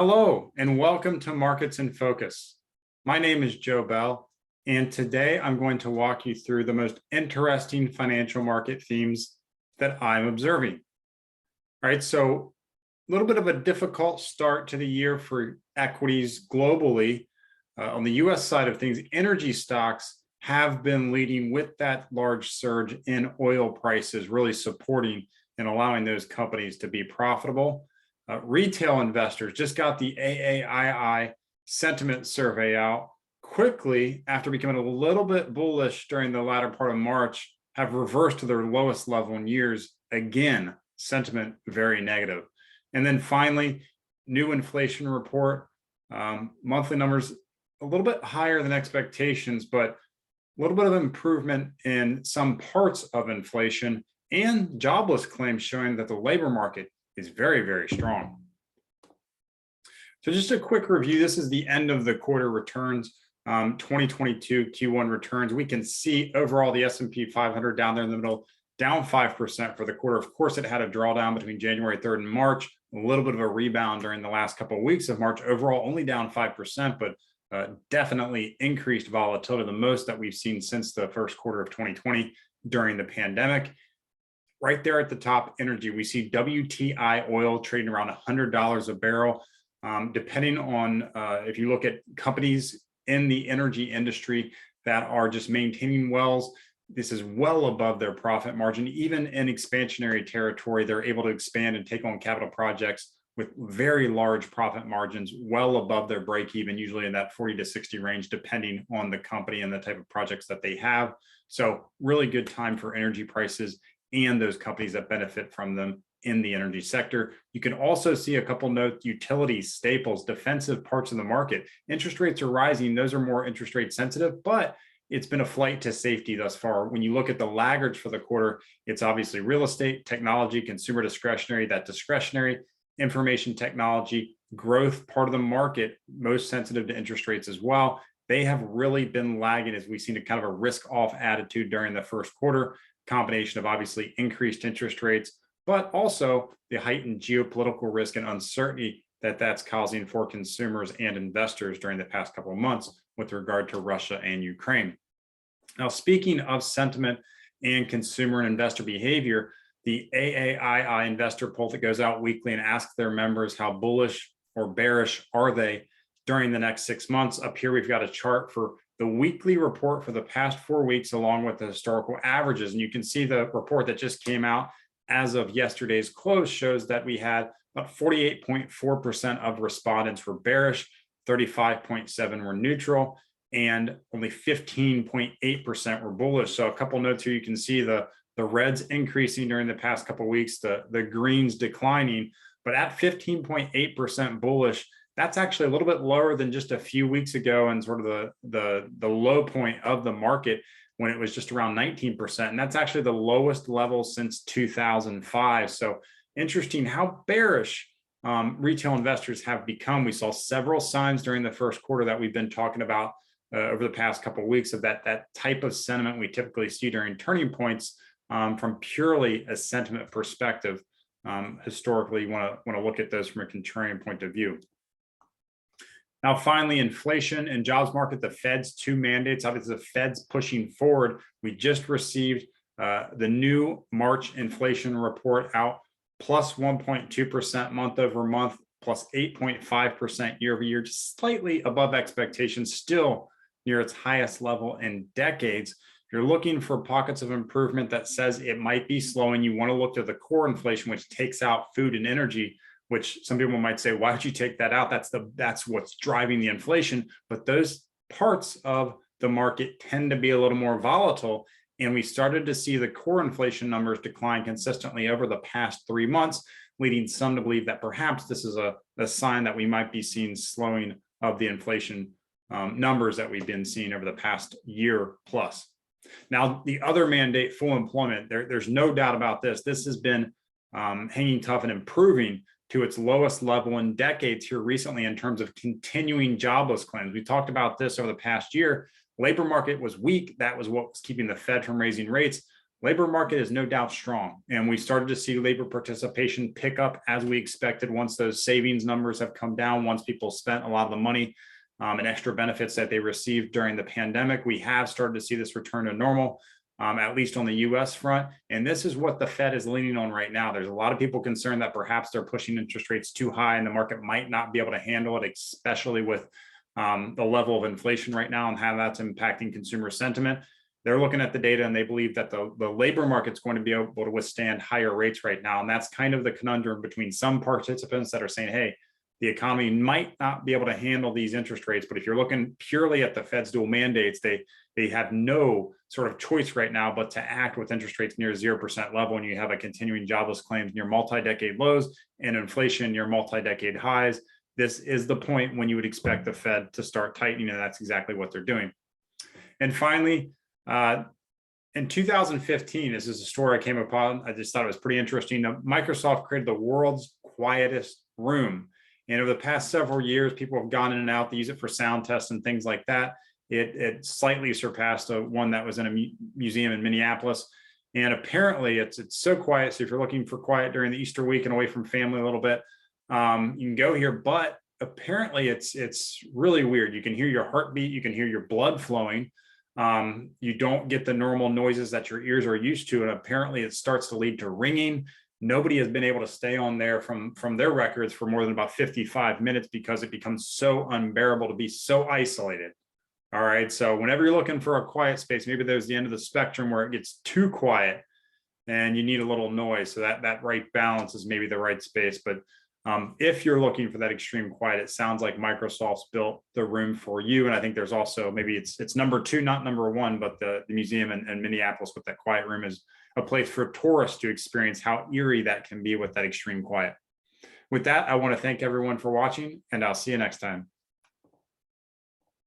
Hello, and welcome to Markets in Focus. My name is Joe Bell, and today I'm going to walk you through the most interesting financial market themes that I'm observing. All right, so a little bit of a difficult start to the year for equities globally. On the US side of things, energy stocks have been leading with that large surge in oil prices, really supporting and allowing those companies to be profitable. Retail investors just got the AAII sentiment survey out quickly after becoming a little bit bullish during the latter part of March, have reversed to their lowest level in years. Again, sentiment very negative. And then finally, new inflation report, monthly numbers a little bit higher than expectations, but a little bit of improvement in some parts of inflation and jobless claims showing that the labor market is very, very strong. So just a quick review. This is the end of the quarter returns, 2022 Q1 returns. We can see overall the S&P 500 down there in the middle, down 5% for the quarter. Of course, it had a drawdown between January 3rd and March, a little bit of a rebound during the last couple of weeks of March. Overall, only down 5%, but definitely increased volatility, the most that we've seen since the first quarter of 2020 during the pandemic. Right there at the top, energy, we see WTI oil trading around $100 a barrel. Depending on if you look at companies in the energy industry that are just maintaining wells, this is well above their profit margin. Even in expansionary territory, they're able to expand and take on capital projects with very large profit margins, well above their break even, usually in that 40 to 60 range, depending on the company and the type of projects that they have. So really good time for energy prices and those companies that benefit from them in the energy sector. You can also see a couple notes: utilities, staples, defensive parts of the market. Interest rates are rising. Those are more interest rate sensitive, but it's been a flight to safety thus far. When you look at the laggards for the quarter, it's obviously real estate, technology, consumer discretionary, that discretionary, information technology, growth part of the market, most sensitive to interest rates as well. They have really been lagging as we've seen a kind of a risk off attitude during the first quarter. Combination of obviously increased interest rates, but also the heightened geopolitical risk and uncertainty that's causing for consumers and investors during the past couple of months with regard to Russia and Ukraine. Now, speaking of sentiment and consumer and investor behavior, the AAII investor poll that goes out weekly and asks their members how bullish or bearish are they during the next 6 months. Up here, we've got a chart for the weekly report for the past 4 weeks, along with the historical averages. And you can see the report that just came out as of yesterday's close shows that we had about 48.4% of respondents were bearish, 35.7% were neutral, and only 15.8% were bullish. So a couple notes here, you can see the reds increasing during the past couple of weeks, the greens declining, but at 15.8% bullish, that's actually a little bit lower than just a few weeks ago and sort of the low point of the market when it was just around 19%. And that's actually the lowest level since 2005. So interesting how bearish retail investors have become. We saw several signs during the first quarter that we've been talking about over the past couple of weeks of that type of sentiment we typically see during turning points from purely a sentiment perspective. Historically, you want to look at those from a contrarian point of view. Now, finally, inflation and jobs market, the Fed's two mandates. Obviously, the Fed's pushing forward. We just received the new March inflation report out, plus 1.2% month over month, plus 8.5% year over year, just slightly above expectations, still near its highest level in decades. If you're looking for pockets of improvement that says it might be slowing, you want to look to the core inflation, which takes out food and energy, which some people might say, why would you take that out? That's what's driving the inflation. But those parts of the market tend to be a little more volatile. And we started to see the core inflation numbers decline consistently over the past 3 months, leading some to believe that perhaps this is a sign that we might be seeing slowing of the inflation numbers that we've been seeing over the past year plus. Now, the other mandate, full employment, there's no doubt about this. This has been hanging tough and improving to its lowest level in decades here recently in terms of continuing jobless claims. We talked about this over the past year. Labor market was weak. That was what was keeping the Fed from raising rates. labor market is no doubt strong, and we started to see labor participation pick up as we expected once those savings numbers have come down, once people spent a lot of the money and extra benefits that they received during the pandemic. We have started to see this return to normal, at least on the US front. And this is what the Fed is leaning on right now. There's a lot of people concerned that perhaps they're pushing interest rates too high and the market might not be able to handle it, especially with the level of inflation right now and how that's impacting consumer sentiment. They're looking at the data and they believe that the labor market's going to be able to withstand higher rates right now. And that's kind of the conundrum between some participants that are saying, hey, the economy might not be able to handle these interest rates. But if you're looking purely at the Fed's dual mandates, they have no sort of choice right now but to act with interest rates near 0% level. And you have a continuing jobless claims near multi-decade lows and inflation near multi-decade highs. This is the point when you would expect the Fed to start tightening, and that's exactly what they're doing. And finally, in 2015, this is a story I came upon. I just thought it was pretty interesting. Microsoft created the world's quietest room. And over the past several years, people have gone in and out. They use it for sound tests and things like that. It slightly surpassed one that was in a museum in Minneapolis. And apparently it's so quiet. So if you're looking for quiet during the Easter week and away from family a little bit, you can go here. But apparently it's really weird. You can hear your heartbeat. You can hear your blood flowing. You don't get the normal noises that your ears are used to. And apparently it starts to lead to ringing. Nobody has been able to stay on there from their records for more than about 55 minutes because it becomes so unbearable to be so isolated. All right. So whenever you're looking for a quiet space, maybe there's the end of the spectrum where it gets too quiet and you need a little noise. So that right balance is maybe the right space. But if you're looking for that extreme quiet, it sounds like Microsoft's built the room for you. And I think there's also, maybe it's number 2, not number 1, but the museum in Minneapolis with that quiet room is a place for tourists to experience how eerie that can be with that extreme quiet. With that, I want to thank everyone for watching, and I'll see you next time.